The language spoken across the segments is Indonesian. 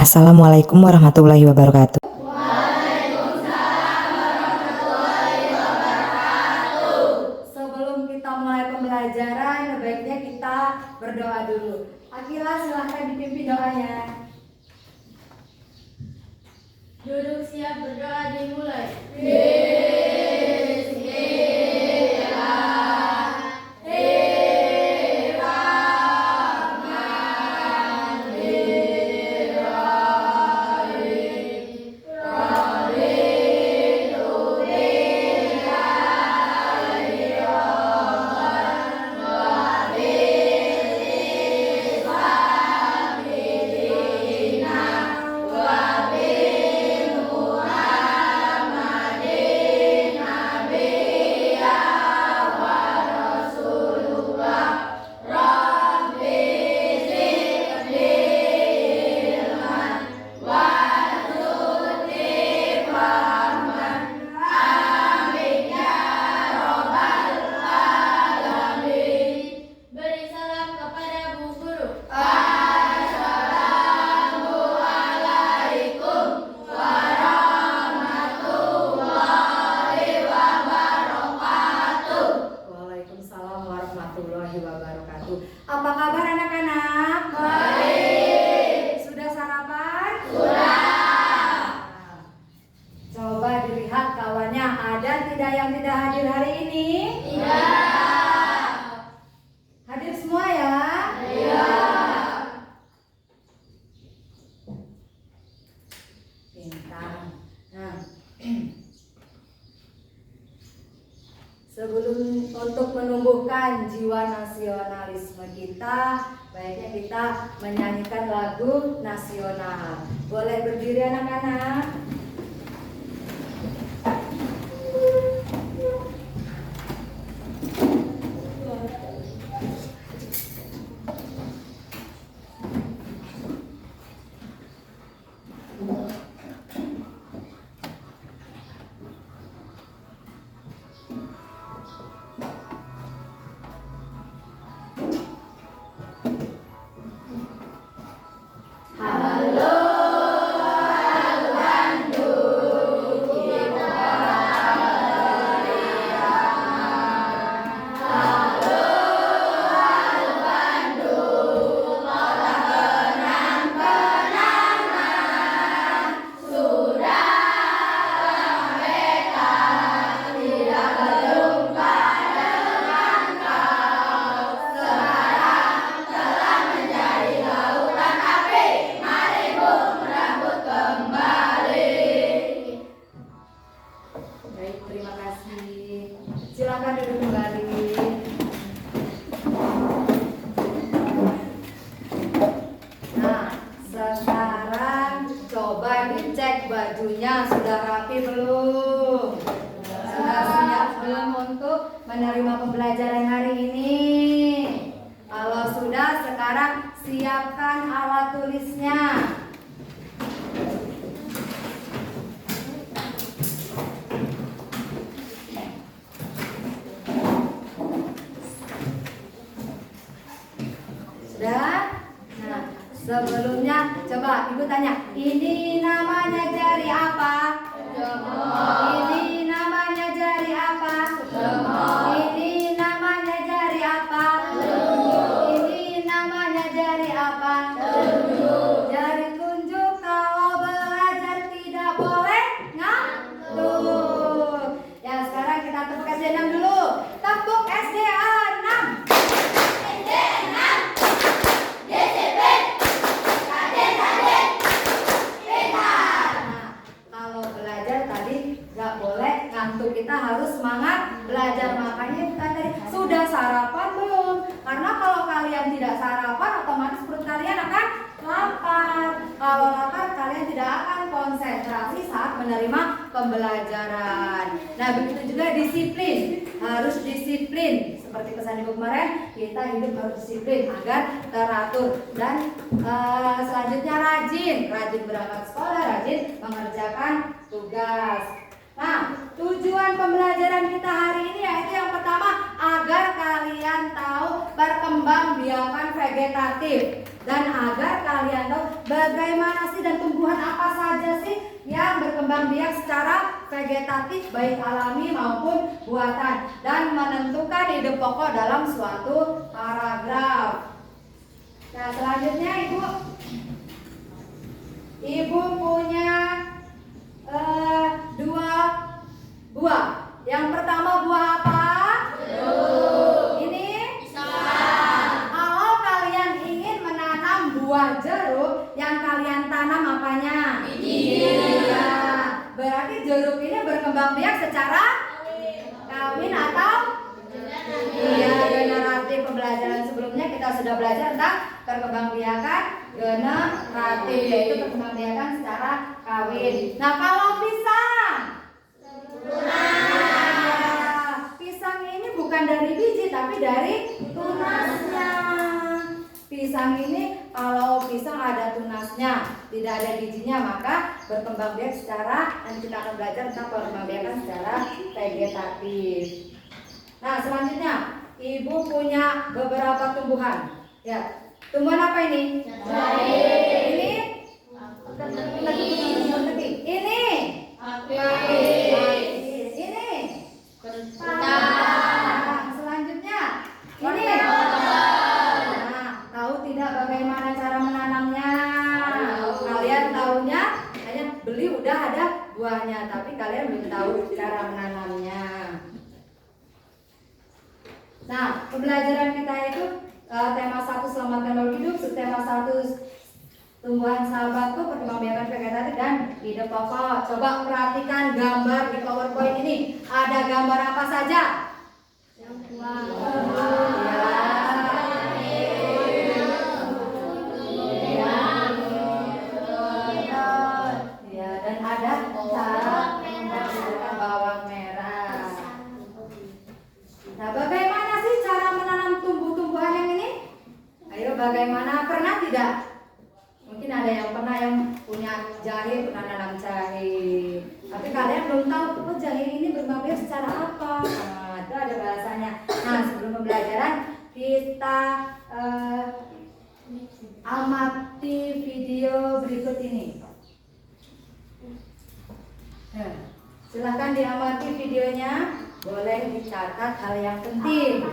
Assalamualaikum warahmatullahi wabarakatuh. Sebelum kita mulai pembelajaran, sebaiknya kita berdoa dulu. Akila, silahkan dipimpin doanya. Duduk siap berdoa dimulai. Beri salam kepada Bu Guru. Waalaikumsalam warahmatullahi wabarakatuh. Apa kabar anak-anak? Sudah sarapan? Coba dilihat kawannya, ada tidak yang tidak hadir hari ini? Hadir semua ya? Pintar. Nah, sebelum untuk menumbuhkan jiwa nasionalisme kita, baiknya kita menyanyikan lagu nasional. Boleh berdiri anak-anak? Baik, terima kasih. Silakan duduk kembali. Nah, sekarang coba dicek bajunya sudah rapi belum? Sudah siap belum untuk menerima pembelajaran hari ini? Kalau sudah, sekarang siapkan alat tulisnya. Sudah? Nah, sebelumnya coba ibu tanya, ini namanya jari apa? Ini namanya jari apa? Ini namanya jari apa? Ini namanya jari apa? Jari tunjuk. Kalau belajar tidak boleh ngantuk. Ya, sekarang kita tepuk SD 6 dulu. Tepuk SD 6. Kalau belajar tadi nggak boleh ngantuk, kita harus semangat belajar. Makanya kita tadi sudah sarapan belum? Karena kalau kalian tidak sarapan, otomatis perut kalian akan lapar. Kalau lapar, kalian tidak akan konsentrasi saat menerima pembelajaran. Nah, begitu juga disiplin, harus disiplin. Seperti pesan ibu kemarin, kita hidup harus disiplin agar teratur. Dan selanjutnya rajin berangkat sekolah, rajin mengerjakan tugas. Nah, tujuan pembelajaran kita hari ini yaitu yang pertama, pertama agar kalian tahu perkembangbiakan vegetatif dan agar kalian tahu bagaimana sih dan tumbuhan apa saja sih yang berkembang biak secara vegetatif baik alami maupun buatan dan menentukan ide pokok dalam suatu paragraf. Nah, selanjutnya Ibu punya 2 buah. Yang pertama buah apa? Ini kalau kalian ingin menanam buah jeruk, yang kalian tanam apanya? Iya. Berarti jeruk ini berkembang biak secara kawin atau? Iya, generatif. Pembelajaran sebelumnya kita sudah belajar tentang perkembangbiakan generatif, yaitu perkembangbiakan secara kawin. Nah, kalau pisang, pisang ini bukan dari biji tapi dari tunasnya. Pisang ini kalau pisang ada tunasnya, tidak ada bijinya, maka berkembang biak secara, nanti kita akan belajar tentang perkembangbiakan secara vegetatif. Nah, selanjutnya Ibu punya beberapa tumbuhan. Ya, tumbuhan apa ini? Ini? Ini? Ini? Selanjutnya ini? Nah, tahu tidak bagaimana cara menanamnya? Kalian tahunya hanya beli udah ada buahnya, tapi kalian belum tahu cara menanamnya. Nah, pembelajaran kita itu tema 1 selamatkan makhluk hidup, tema 1 tumbuhan sahabatku, perkembangbiakan vegetatif dan ide pokok. Coba perhatikan gambar di PowerPoint ini. Ada gambar apa saja? Yang ya, dan ada cara menghasilkan bawang merah. Nah, bagaimana sih cara menanam tumbuh-tumbuhan yang ini? Ayo, bagaimana? Pernah tidak? Mungkin ada yang pernah, yang punya jahe, pernah nanam jahe. Tapi kalian belum tahu, oh jahe ini berkembang biak secara apa? Nah, itu ada bahasanya. Nah, sebelum pembelajaran kita amati video berikut ini. Nah, silahkan diamati videonya. Boleh dicatat hal yang penting.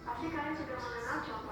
Pasti kalian sudah mengenal contoh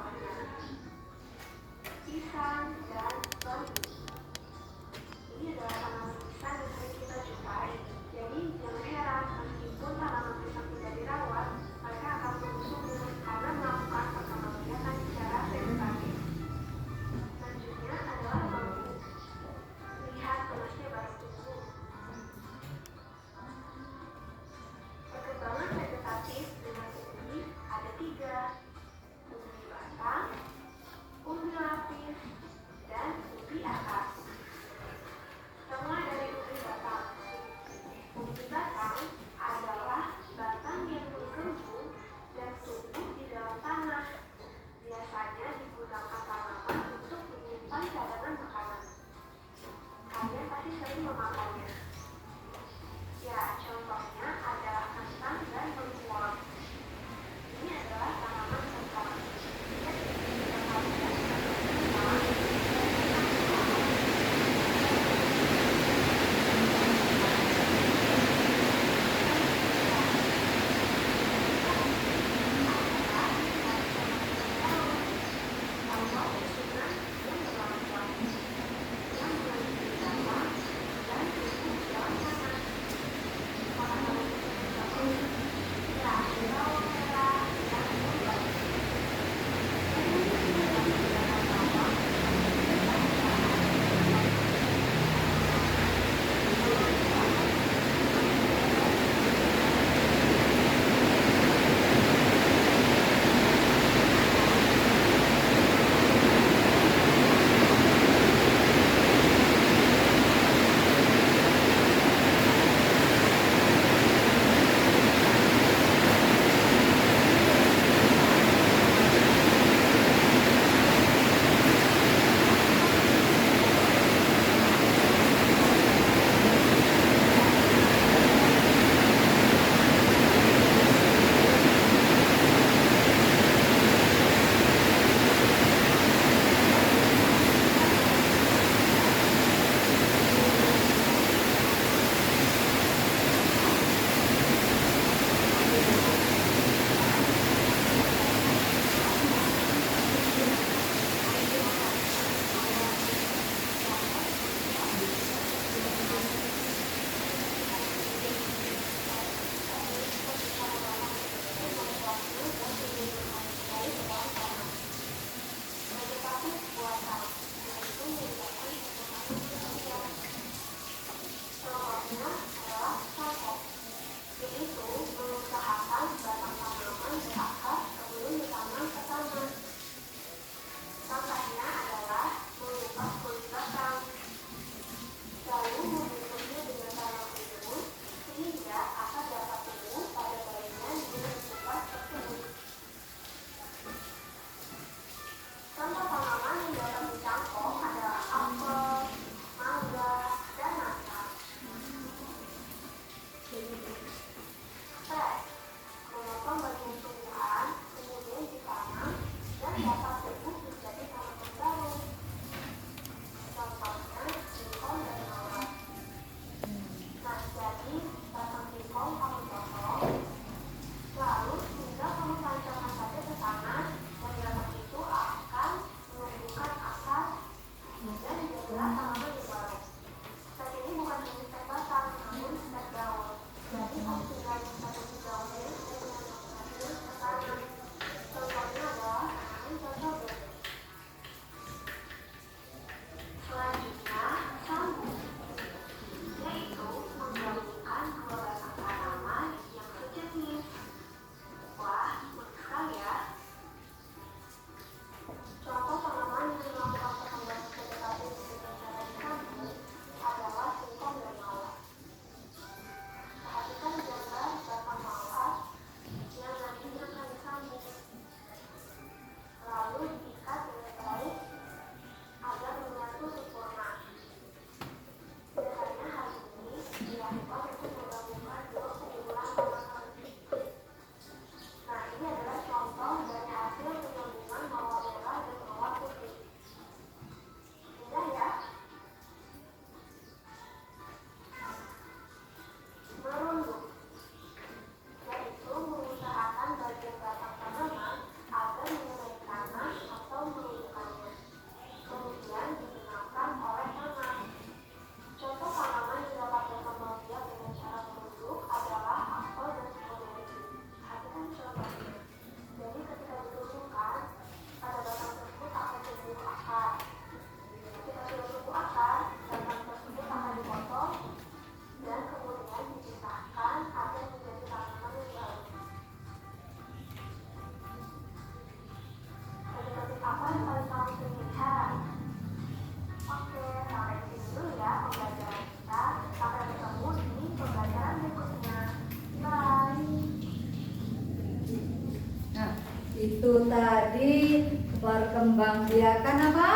Itu tadi perkembangbiakan apa?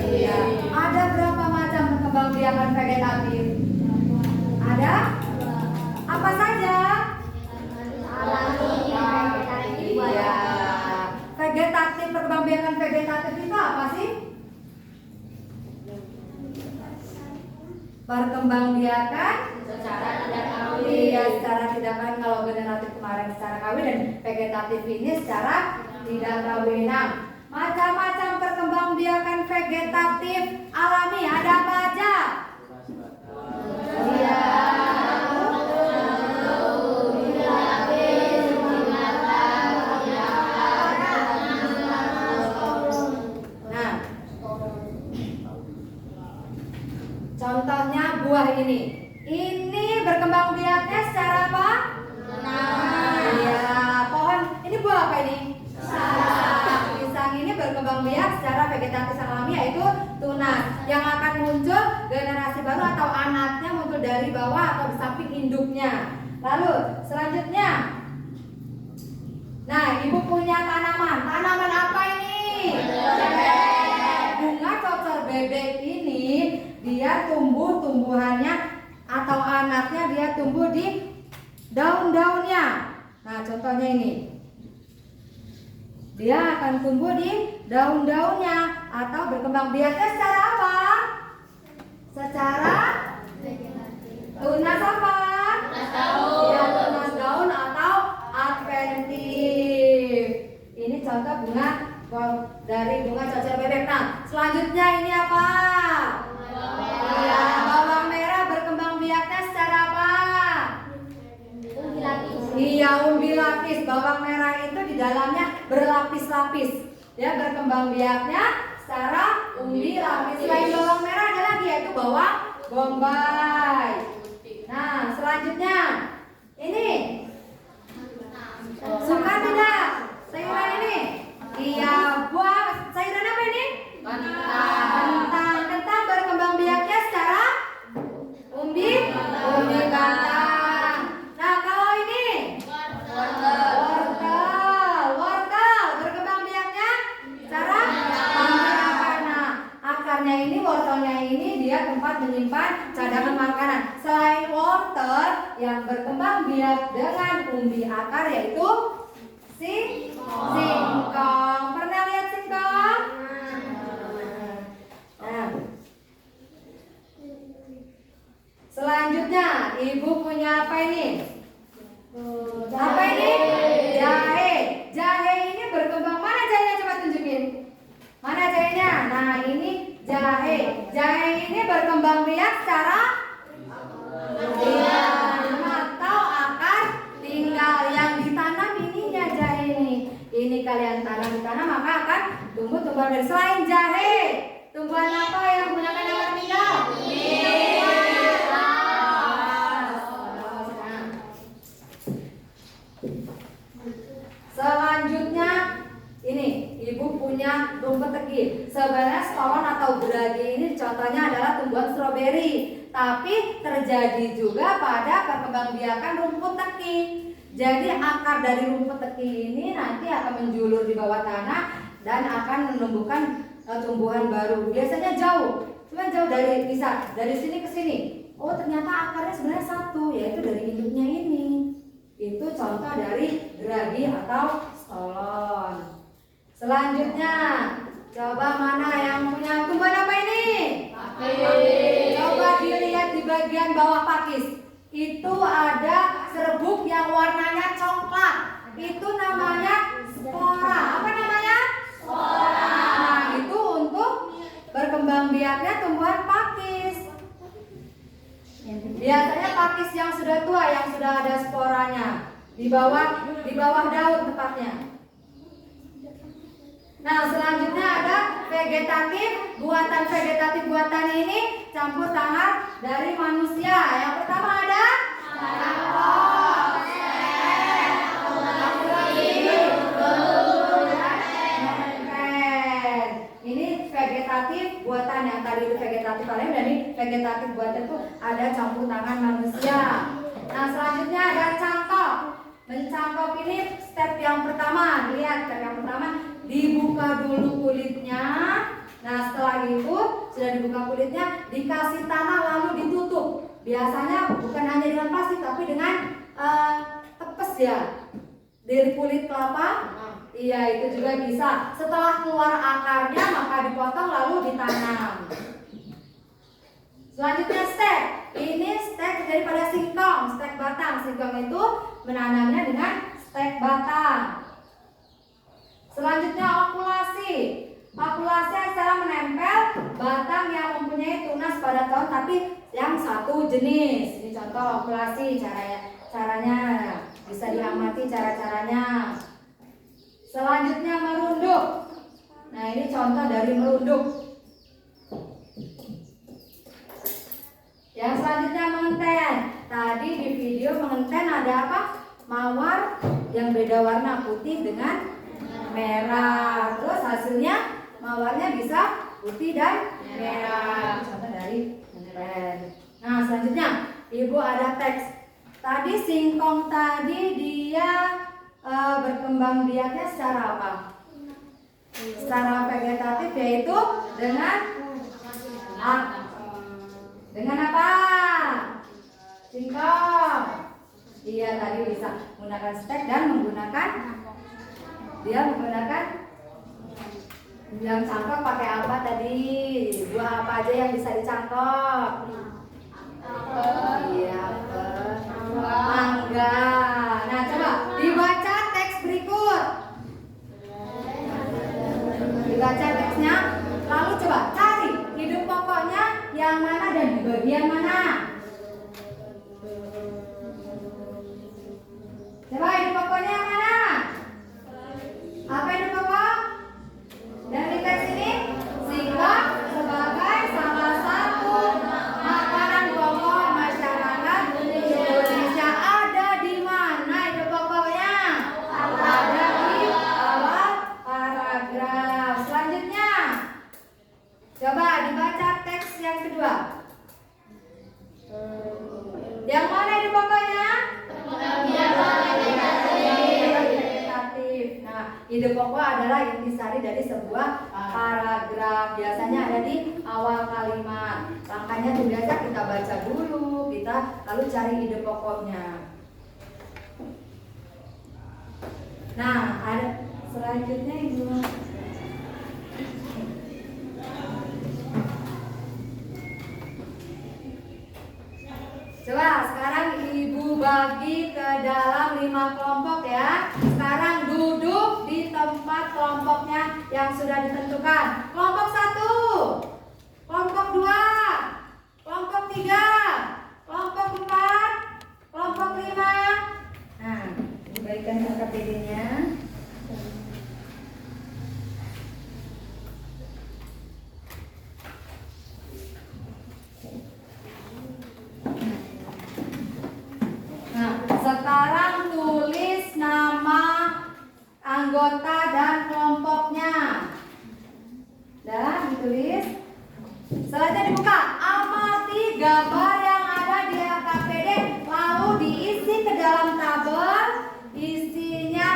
Iya. Ada berapa macam perkembangbiakan vegetatif? Ada? Apa saja? Iya. Vegetatif, perkembangbiakan vegetatif itu apa sih? Perkembangbiakan Secara tidak kawin. iya secara tidak kawin. Kalau generatif kemarin secara kawin dan vegetatif ini secara tidak kawin. Nah, macam-macam perkembangbiakan vegetatif alami ada apa aja? Iya. Nah, contohnya buah ini. Ini berkembang biaknya secara apa? Iya, pohon. Ini buah apa ini? Pisang. Pisang ini berkembang biak secara vegetatif alami yaitu tunas yang akan muncul generasi baru atau anaknya muncul dari bawah atau di samping induknya. Lalu selanjutnya, nah ibu punya tanaman. Tanaman apa ini? Bunga cocor bebek ini dia tumbuhannya atau anaknya dia tumbuh di daun-daunnya. Nah, contohnya ini. Dia akan tumbuh di daun-daunnya atau berkembang biaknya secara apa? Secara tunas apa? Ya, tunas daun atau adventif. Ini contoh bunga dari bunga cocor bebek. Nah, selanjutnya ini apa? Iya, bawang merah berkembang biaknya secara apa? Iya, umbi lapis. Bawang merah itu di dalamnya berlapis-lapis. Ya, berkembang biaknya secara umbi lapis. Selain bawang merah ada lagi yaitu bawang bombay. Nah, selanjutnya ini suka tidak sayuran ini? Iya, buah sayuran apa ini? Kentang berkembang biaknya secara umbi kentang. Nah, kalau ini wortel berkembang biaknya secara nah, akarnya ini, wortelnya ini dia tempat menyimpan cadangan makanan. Selain wortel yang berkembang biak dengan umbi akar yaitu singkong. Pernah lihat singkong? Nah, selanjutnya ibu punya apa ini? Apa ini? Jahe. Jahe ini berkembang. Mana jahenya? Coba tunjukin. Mana jahenya? Nah, ini jahe. Jahe ini berkembang biak secara atau akar tinggal yang ditanam ininya jahe ini. Ini kalian tanam di tanah maka akan tumbuh tumbuhan dari selain jahe. Tumbuhan apa yang menggunakan akar tinggal? Selanjutnya ini ibu punya rumput teki. Sebenarnya stolon atau geragi ini contohnya adalah tumbuhan stroberi, tapi terjadi juga pada perkembangbiakan rumput teki. Jadi akar dari rumput teki ini nanti akan menjulur di bawah tanah dan akan menumbuhkan tumbuhan baru. Biasanya jauh, cuma jauh bisa dari sini ke sini. Oh, ternyata akarnya sebenarnya satu, yaitu dari induknya ini. Itu contoh dari geragi atau stolon. Selanjutnya, coba mana yang punya tumbuhan apa ini? Pakis. Coba dilihat di bagian bawah pakis. Itu ada serbuk yang warnanya coklat. Itu namanya spora. Apa namanya? Spora. Nah, itu untuk berkembang biaknya tumbuhan pakis. Biasanya pakis yang sudah tua, yang sudah ada sporanya di bawah daun tepatnya. Nah, selanjutnya ada vegetatif. Buatan ini campur tangan dari manusia. Yang pertama ada ini vegetatif buatan, yang tadi itu vegetatif alami dan ini vegetatif buatan itu ada campur tangan manusia. Nah, selanjutnya ada cangkok. Mencangkok ini step yang pertama. Lihat step yang pertama, dibuka dulu kulitnya. Nah setelah itu sudah dibuka kulitnya, dikasih tanah lalu ditutup. Biasanya bukan hanya dengan plastik tapi dengan tepes ya, dari kulit kelapa. Iya itu juga bisa. Setelah keluar akarnya maka dipotong lalu ditanam. Selanjutnya stek. Ini stek daripada singkong, stek batang. Singkong itu menanamnya dengan stek batang. Selanjutnya okulasi. Okulasi adalah menempel batang yang mempunyai tunas pada tahun tapi yang satu jenis. Ini contoh okulasi, caranya bisa diamati cara-caranya. Selanjutnya merunduk. Nah ini contoh dari merunduk. Yang selanjutnya mengenten. Tadi di video mengenten ada apa? Mawar yang beda warna, putih dengan merah. Terus hasilnya mawarnya bisa putih dan merah. Contoh dari mengenten. Nah selanjutnya ibu ada teks. Tadi singkong tadi dia berkembang biaknya secara apa? Secara vegetatif, yaitu dengan apa? Singkong. Iya tadi bisa menggunakan stek dan menggunakan yang cangkok pakai apa tadi? Buah apa aja yang bisa dicangkok? Iya, mangga. Nah coba dibaca teks berikut. Dibaca teksnya, lalu coba cari hidup pokoknya yang mana dan di bagian mana. Coba hidup pokoknya yang mana? Apa hidup pokok? Dan di teks ini singkong sebagai salah satu makanan pokok masyarakat Indonesia. Ada di mana hidup pokoknya? Ada di awal paragraf. Selanjutnya coba dibaca teks yang kedua. Yang mana hidup pokoknya? Vegetatif. Nah, ide pokok adalah intisari dari sebuah paragraf. Biasanya ada di awal kalimat. Langkahnya itu biasa kita baca dulu, kita lalu cari ide pokoknya. Nah, ada selanjutnya Ibu. Coba sekarang Ibu bagi ke dalam 5 kelompok ya. Sekarang duduk di tempat kelompoknya yang sudah ditentukan. Kelompok 1, kelompok 2, kelompok 3, kelompok 4, kelompok 5. Nah, diberikan KPD-nya. Sekarang tulis nama anggota dan kelompoknya. Dah ditulis. Selanjutnya dibuka. Amati gambar yang ada di KPD lalu diisi ke dalam tabel. Isinya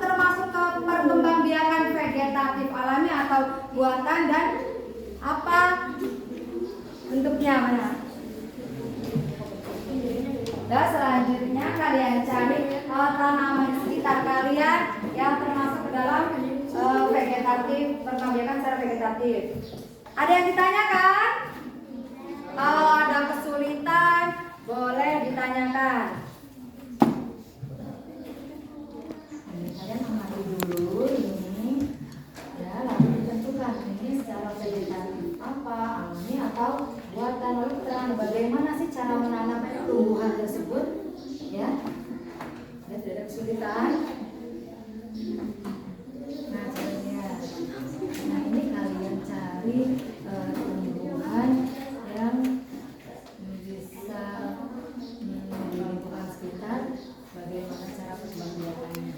termasuk ke perkembangbiakan vegetatif alami atau buatan dan apa bentuknya mana. Dan selanjutnya kalian cari tanaman sekitar kalian yang termasuk ke dalam vegetatif, perkembangbiakan secara vegetatif. Ada yang ditanyakan? Kalau ada kesulitan boleh ditanyakan. Kalian amati dulu ini, ya lalu ditentukan ini secara vegetatif apa, alami atau buatan. Lalu keterangan bagaimana sih cara menanam tumbuhan tersebut, ya. Tidak ada kesulitan. Nah caranya, nah ini kalian cari tumbuhan yang bisa di lingkungan sekitar. Bagaimana cara perkembangbiakannya?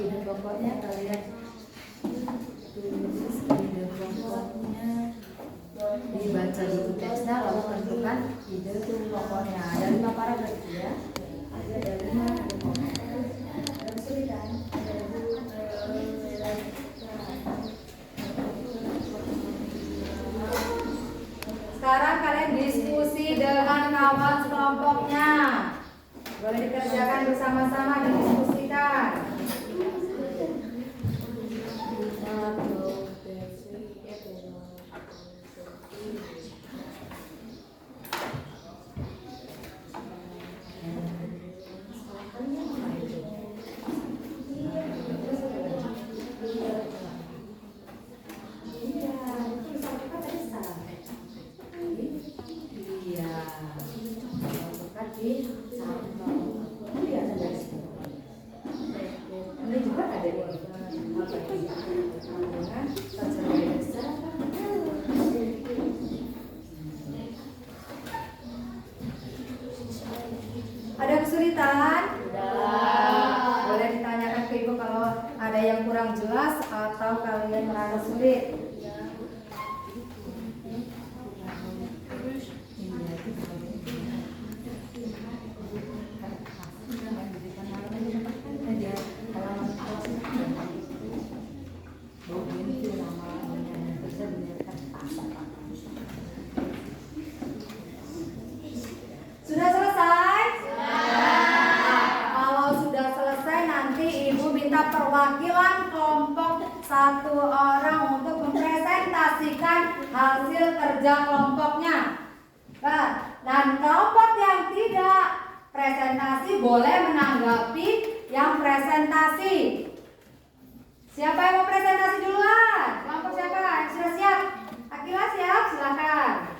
Ide pokoknya kalian tulis ide pokoknya, dibaca buku teksnya lalu tentukan ide pokoknya. Ada 5 paragraf ya. Ada 5 ada kesulitan. Sekarang kalian diskusi dengan kawan sekelompoknya. Boleh dikerjakan bersama-sama, didiskusikan. Ada kesulitan? Boleh ditanyakan ke ibu kalau ada yang kurang jelas atau kalian merasa sulit. Sudah selesai? Kalau sudah selesai nanti ibu minta perwakilan kelompok 1 orang untuk mempresentasikan hasil kerja kelompoknya. Dan kelompok yang tidak presentasi boleh menanggapi yang presentasi. Siapa yang mau presentasi duluan? Kelompok siapa? Yang sudah siap? Akila siap? Silakan.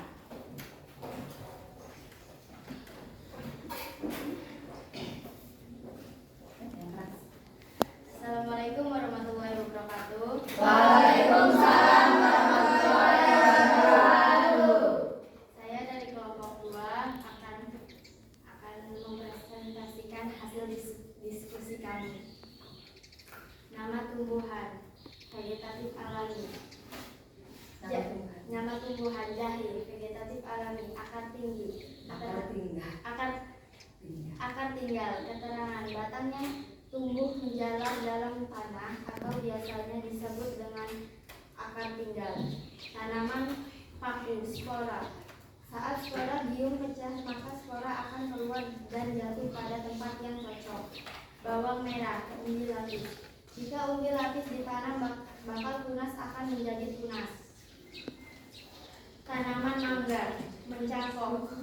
Assalamualaikum warahmatullahi wabarakatuh. Waalaikumsalam warahmatullahi wabarakatuh. Saya dari kelompok 2 akan mempresentasikan hasil diskusi kami. Nama tumbuhan vegetatif alami. Nama tumbuhan jahe vegetatif alami, akar tinggi. Akar tinggal. Keterangan batangnya tumbuh menjalar dalam tanah atau biasanya disebut dengan akar tinggal. Tanaman paku spora. Saat spora gium pecah, maka spora akan keluar dan jatuh pada tempat yang cocok. Bawang merah, umbi lapis. Jika umbi lapis ditanam, bakal tunas akan menjadi tunas. Tanaman mangga, mencangkok.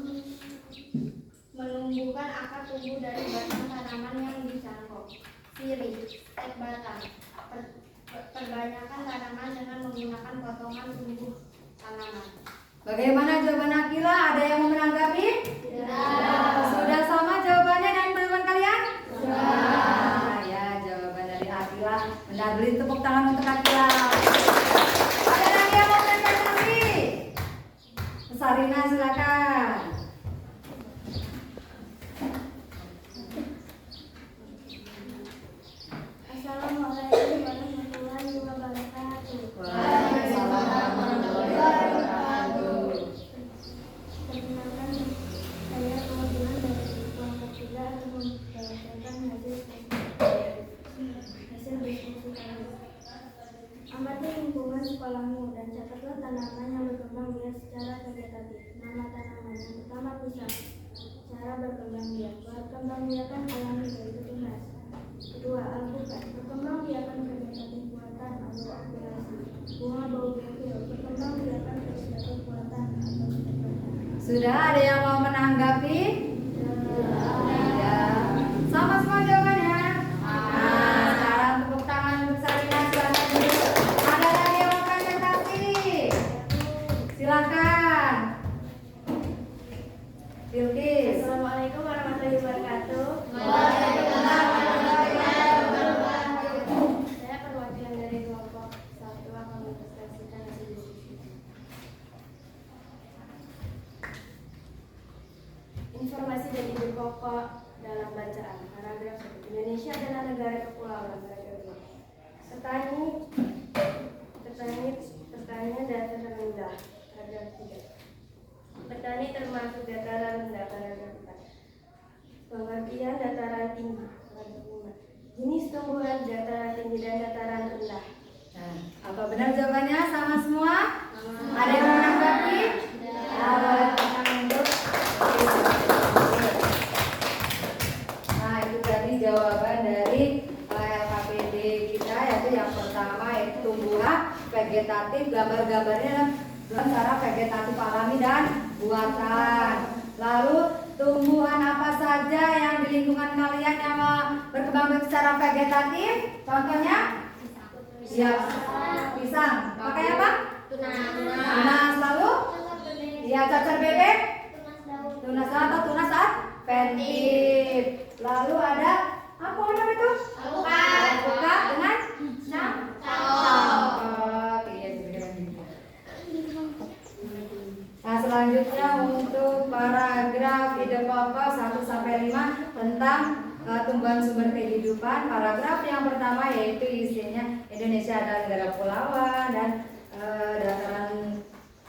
Menumbuhkan akar tumbuh dari batang tanaman yang dicangkok. Sirih, stek batang. Perbanyakan tanaman dengan menggunakan potongan tumbuh tanaman. Bagaimana jawaban Akila? Ada yang mau menanggapi? Tidak. Sudah sama jawabannya dan teman kalian? Sudah. Ya, jawaban dari Akila. Benar, beri tepuk tangan untuk Akila. Ada lagi yang mau presentasi? Sarina silakan. Assalamualaikum warahmatullahi wabarakatuh. Waalaikumsalam warahmatullahi wabarakatuh. Perkenalkan, saya perwakilan dari kelompok 3 akan membacakan hasil diskusi kami. Amati lingkungan sekolahmu dan catatlah tanaman yang berkembang biak secara vegetatif. Nama tanaman yang pertama pisang. Cara berkembang biak. Berkembang biakan alami yaitu tunas. Kedua, alpukat. Berkembang biakan vegetatif buatan atau akulasi. Bunga bougainville. Berkembang biakan vegetatif buatan atau secepatnya. Sudah ada yang mau menanggapi? Tidak. Sama semua jawabannya? Nah, sekarang tepuk tangan untuk Sarina. Silakan dulu. Ada lagi yang mau presentasi? Silakan. Bilkis. Assalamualaikum warahmatullahi wabarakatuh. Saya perwakilan dari kelompok 1 akan mempresentasikan hasil diskusi. Informasi dan ide pokok dalam bacaan. Paragraf 1. Indonesia adalah negara kepulauan. Paragraf 2. Petani dasar rendah. Paragraf 3. Kita ini termasuk dataran rendah karena dapat. Pengertian dataran tinggi. Jenis tumbuhan dataran tinggi dan dataran rendah. Nah, apa benar jawabannya sama semua? Ada yang mau menanggapi? Nah, itu tadi jawaban dari LKPD kita, yaitu yang pertama yaitu tumbuhan vegetatif, gambar-gambarnya dalam cara vegetatif alami dan buatan. Lalu tumbuhan apa saja yang di lingkungan kalian yang berkembang secara vegetatif? Contohnya? Ya, pisang. Pakai apa? Tunas. Lalu? Ya, cacar bebek. Tunas atau tunas adventif. Lalu ada apa namanya itu? Alpukat dengan cangkok. Iya, nah, selanjutnya untuk paragraf ide pokok 1 sampai 5 tentang tumbuhan sumber kehidupan. Paragraf yang pertama yaitu isinya Indonesia adalah negara pulauan dan dataran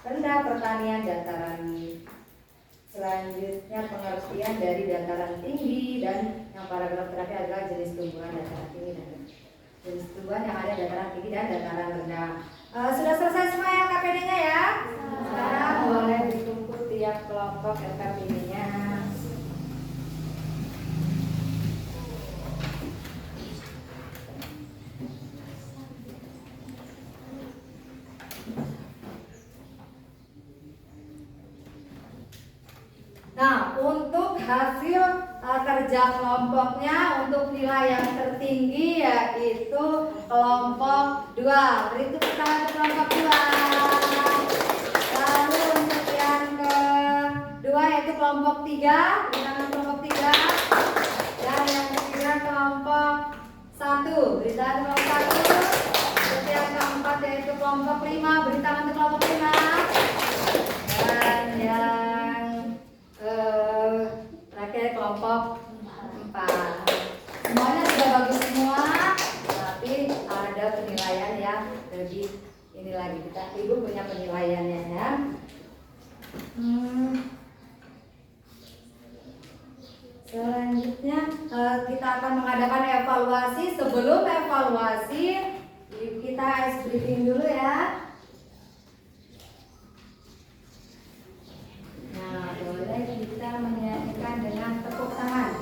rendah, pertanian dataran. Selanjutnya pengertian dari dataran tinggi, dan yang paragraf terakhir adalah jenis tumbuhan dataran tinggi dan jenis tumbuhan yang ada dataran tinggi dan dataran rendah. Sudah selesai semua ya LKPD-nya ya? Sekarang boleh ditumpuk tiap kelompok LKPD-nya. Nah, untuk hasil kerja kelompoknya untuk nilai yang tertinggi yaitu kelompok 2. Beri tepuk tangan untuk kelompok 2. Lalu untuk yang kedua yaitu kelompok 3. Beri tangan kelompok 3. Dan yang ketiga kelompok 1. Beri tangan kelompok 1. Untuk yang keempat yaitu kelompok 5. Beri tangan untuk kelompok 5. Dan yang terakhir kelompok 4. Semuanya sudah bagus semua, tapi ada penilaian yang lebih ini lagi. Kita ibu punya penilaiannya ya. Selanjutnya kita akan mengadakan evaluasi. Sebelum evaluasi kita ice briefing dulu ya. Nah, boleh kita menyanyikan dengan tepuk tangan.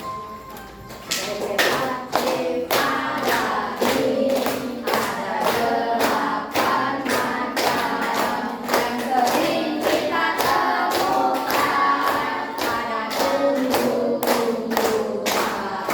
Vegetatif alami ada 8 macam yang sering kita temukan pada tumbuh-tumbuhan.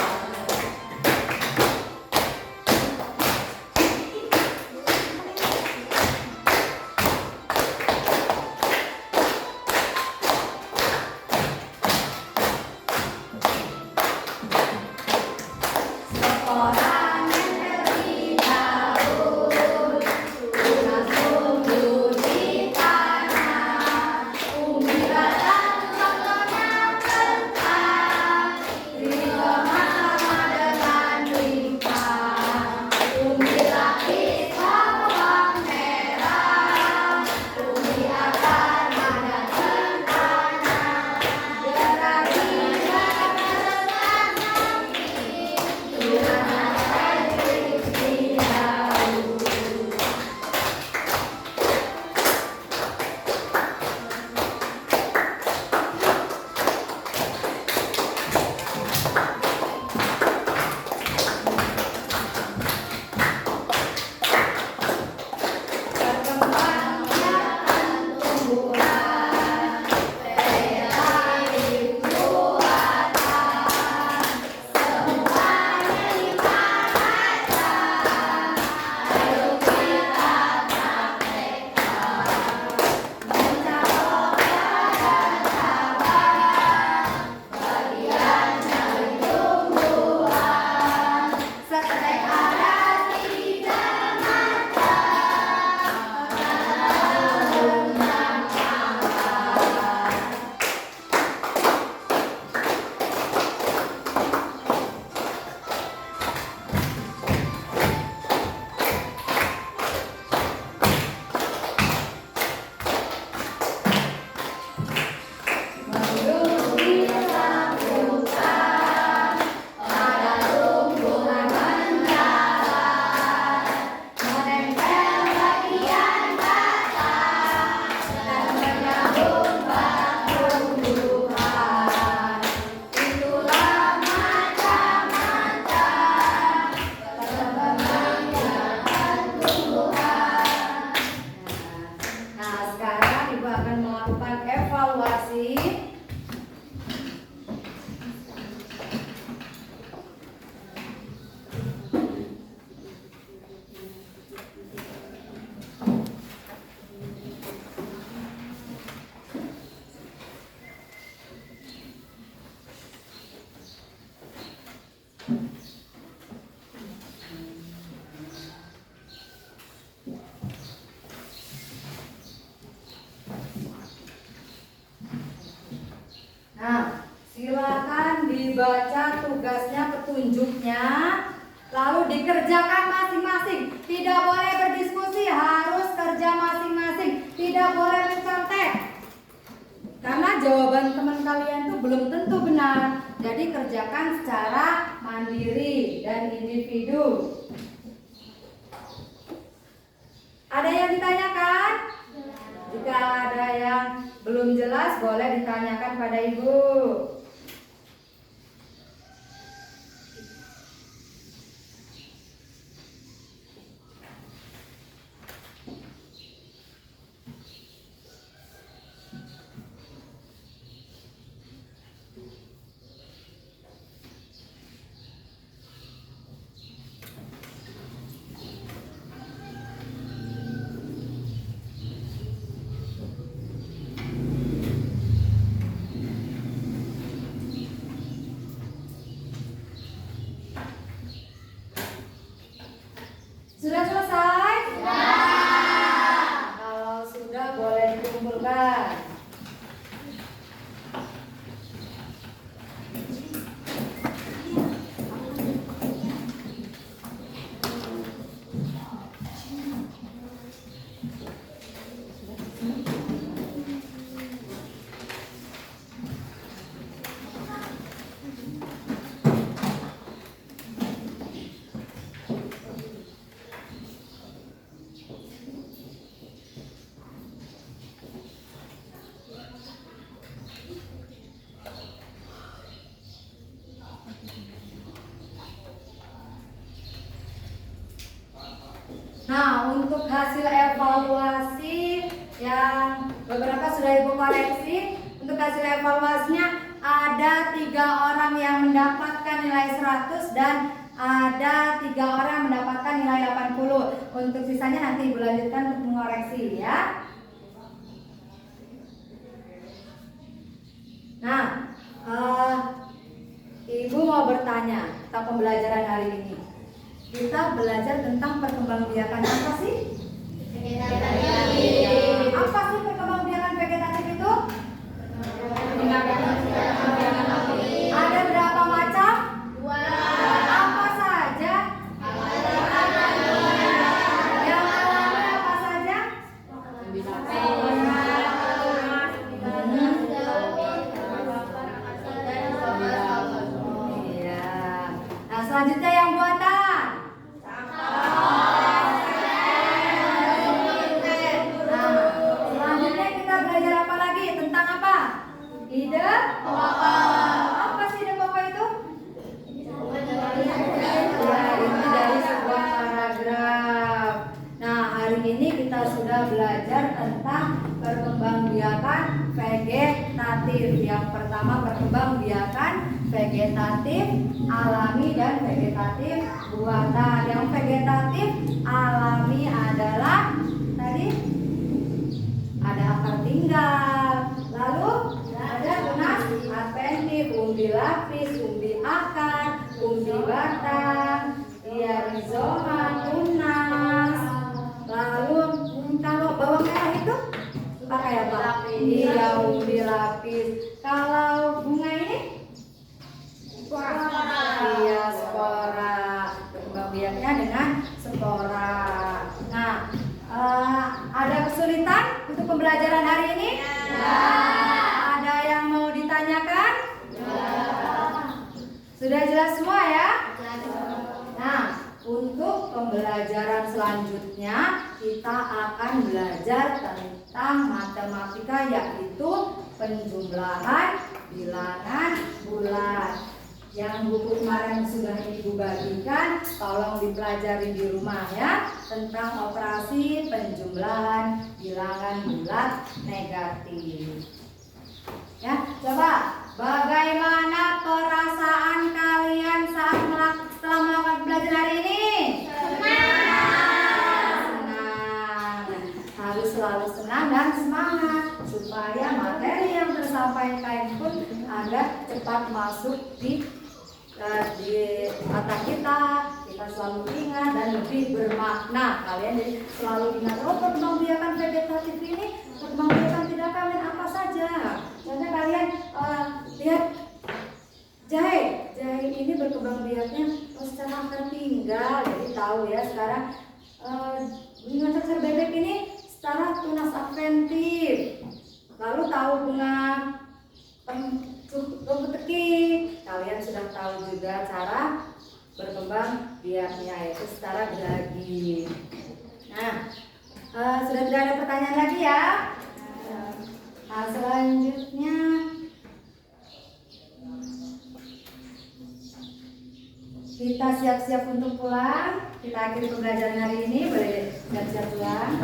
akan melakukan evaluasi. Nah, silakan dibaca tugasnya, petunjuknya, lalu dikerjakan masing-masing. Tidak boleh berdiskusi, harus kerja masing-masing. Tidak boleh mencontek. Karena jawaban teman kalian tuh belum tentu benar. Jadi kerjakan secara mandiri dan individu. Ada yang ditanyakan? Jika ada yang belum jelas, boleh ditanyakan pada ibu. Sudah selesai? Sudah. Kalau sudah boleh dikumpulkan. Nah, untuk hasil evaluasi yang beberapa sudah ibu koreksi, untuk hasil evaluasinya ada 3 orang yang mendapatkan nilai 100 dan ada 3 orang mendapatkan nilai 80. Untuk sisanya nanti ibu lanjutkan untuk mengoreksi ya. Nah, ibu mau bertanya tentang pembelajaran hari ini. Kita belajar tentang perkembangbiakan apa sih? Vegetatif. Apa sih perkembangbiakan vegetatif itu? Ada berapa macam? 2. Apa saja? Yang alami apa saja? Iya. Nah, selanjutnya yang buatan. Ide pokok. Apa sih ide pokok itu? Ya, ini dari sebuah paragraf. Nah, hari ini kita sudah belajar tentang perkembangbiakan vegetatif. Yang pertama perkembangbiakan vegetatif alami dan vegetatif buatan. Yang vegetatif alami adalah tadi ada akar tinggal, lalu ada tunas adventif, umbi lapis, umbi akar, umbi batang, rizoma, tunas. Lalu kalau bawang merah itu pakai apa? Iya, umbi lapis. Kalau bunga ini? Spora. Iya, spora. Pembagiannya dengan spora. Nah, ada kesulitan untuk pembelajaran hari ini? Ya. Ada yang mau ditanyakan? Ya. Sudah jelas semua ya? Nah, untuk pembelajaran selanjutnya kita akan belajar tentang matematika, yaitu penjumlahan bilangan bulat. Yang buku kemarin sudah Ibu bagikan, tolong dipelajari di rumah ya, tentang operasi penjumlahan bilangan bulat negatif. Ya, coba bagaimana perasaan kalian saat setelah melakukan belajar hari ini? Senang. Harus selalu senang dan semangat supaya materi yang tersampaikan pun agar cepat masuk di otak kita selalu ingat dan lebih bermakna. Kalian jadi selalu ingat, oh perkembangbiakan vegetatif ini, perkembangbiakan tindakan apa saja. Contohnya kalian lihat jahe ini berkembangbiaknya secara akar tinggal, jadi tahu ya sekarang. Bunga cacar bebek ini secara tunas adventif, lalu tahu bunga rumput teki. Kalian sudah tahu juga cara berkembang biaknya, yaitu secara geragi. Nah, sudah tidak ada pertanyaan lagi ya. Nah, selanjutnya kita siap-siap untuk pulang. Kita akhiri pembelajaran hari ini. Boleh siap-siap pulang.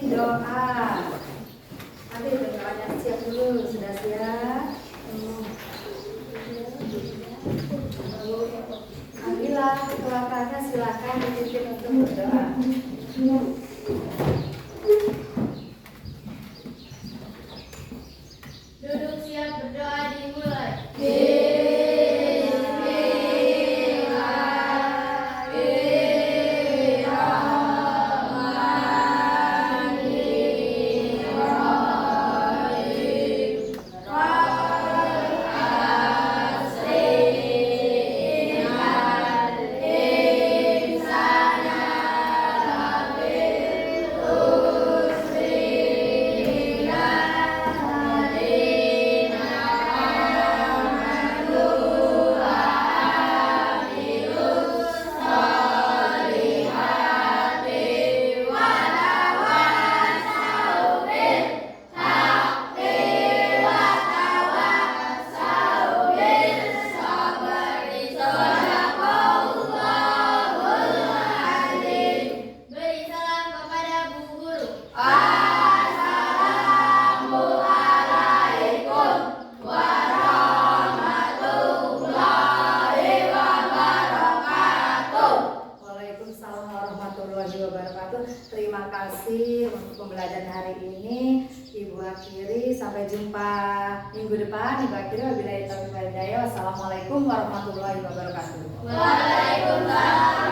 Doa. Nanti doanya siap dulu, sudah siap? Ambillah keluarganya, silakan dipimpin untuk berdoa. Duduk siap, berdoa dimulai. Beri salam kepada Bu Guru. Waalaikumsalam warahmatullahi wabarakatuh. Terima kasih untuk pembelajaran hari ini. Ibu akhiri, sampai jumpa minggu depan. Ibu akhiri, wabillahi taufiq wal hidayah. Wassalamualaikum warahmatullahi wabarakatuh. Waalaikumsalam.